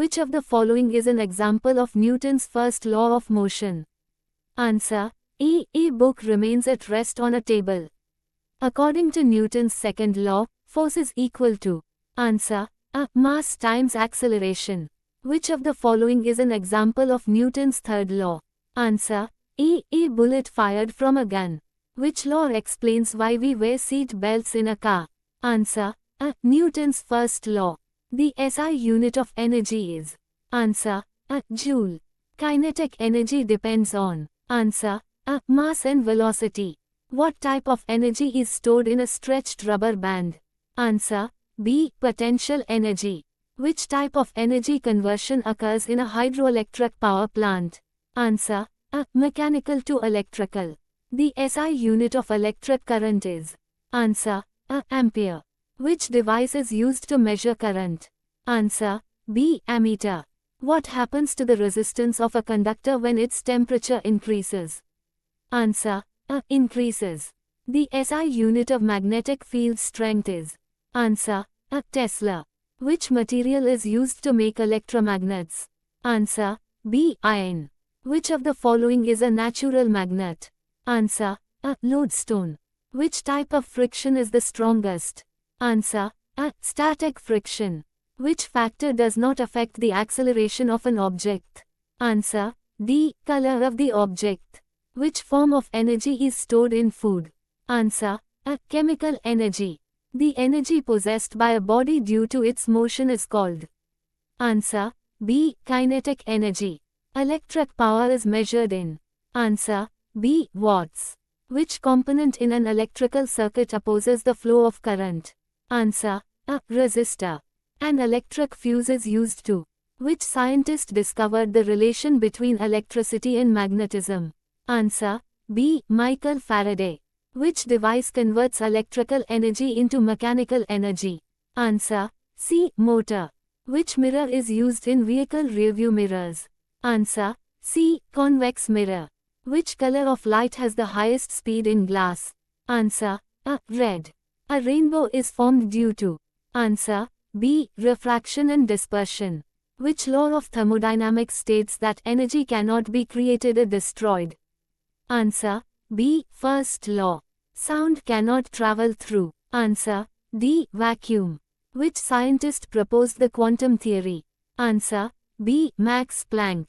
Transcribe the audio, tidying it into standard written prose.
Which of the following is an example of Newton's first law of motion? Answer. A book remains at rest on a table. According to Newton's second law, force is equal to. Answer. Mass times acceleration. Which of the following is an example of Newton's third law? Answer. A bullet fired from a gun. Which law explains why we wear seat belts in a car? Answer. Newton's first law. The SI unit of energy is. Answer. Joule. Kinetic energy depends on. Answer. Mass and velocity. What type of energy is stored in a stretched rubber band? Answer. B. Potential energy. Which type of energy conversion occurs in a hydroelectric power plant? Answer. Mechanical to electrical. The SI unit of electric current is. Answer. Ampere. Which device is used to measure current? Answer. B. Ammeter. What happens to the resistance of a conductor when its temperature increases? Answer. Increases. The SI unit of magnetic field strength is. Answer. Tesla. Which material is used to make electromagnets? Answer. B. Iron. Which of the following is a natural magnet? Answer. Lodestone. Which type of friction is the strongest? Answer. Static friction. Which factor does not affect the acceleration of an object? Answer. D. Color of the object. Which form of energy is stored in food? Answer. Chemical energy. The energy possessed by a body due to its motion is called. Answer. B. Kinetic energy. Electric power is measured in. Answer. B. Watts. Which component in an electrical circuit opposes the flow of current? Answer. Resistor. An electric fuse is used to. Which scientist discovered the relation between electricity and magnetism? Answer. B. Michael Faraday. Which device converts electrical energy into mechanical energy? Answer. C. Motor. Which mirror is used in vehicle rearview mirrors? Answer. C. Convex mirror. Which color of light has the highest speed in glass? Answer. Red. A rainbow is formed due to. Answer. B. Refraction and dispersion. Which law of thermodynamics states that energy cannot be created or destroyed? Answer. B. First law. Sound cannot travel through. Answer. D. Vacuum. Which scientist proposed the quantum theory? Answer. B. Max Planck.